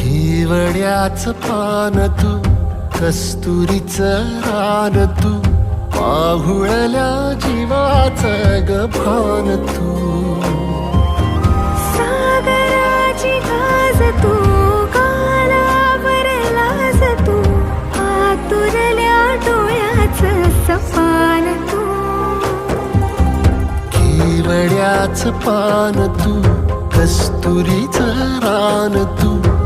केवड्याच पान तू, कस्तुरीचं रान तू, पाहुळल्या जीवाचं ग भान तू. सागराची गाज तू, गालावर लाज तू, आतुरल्या डोळ्याचं सपान तू. केवड्याच पान तू, कस्तुरीचं रान तू,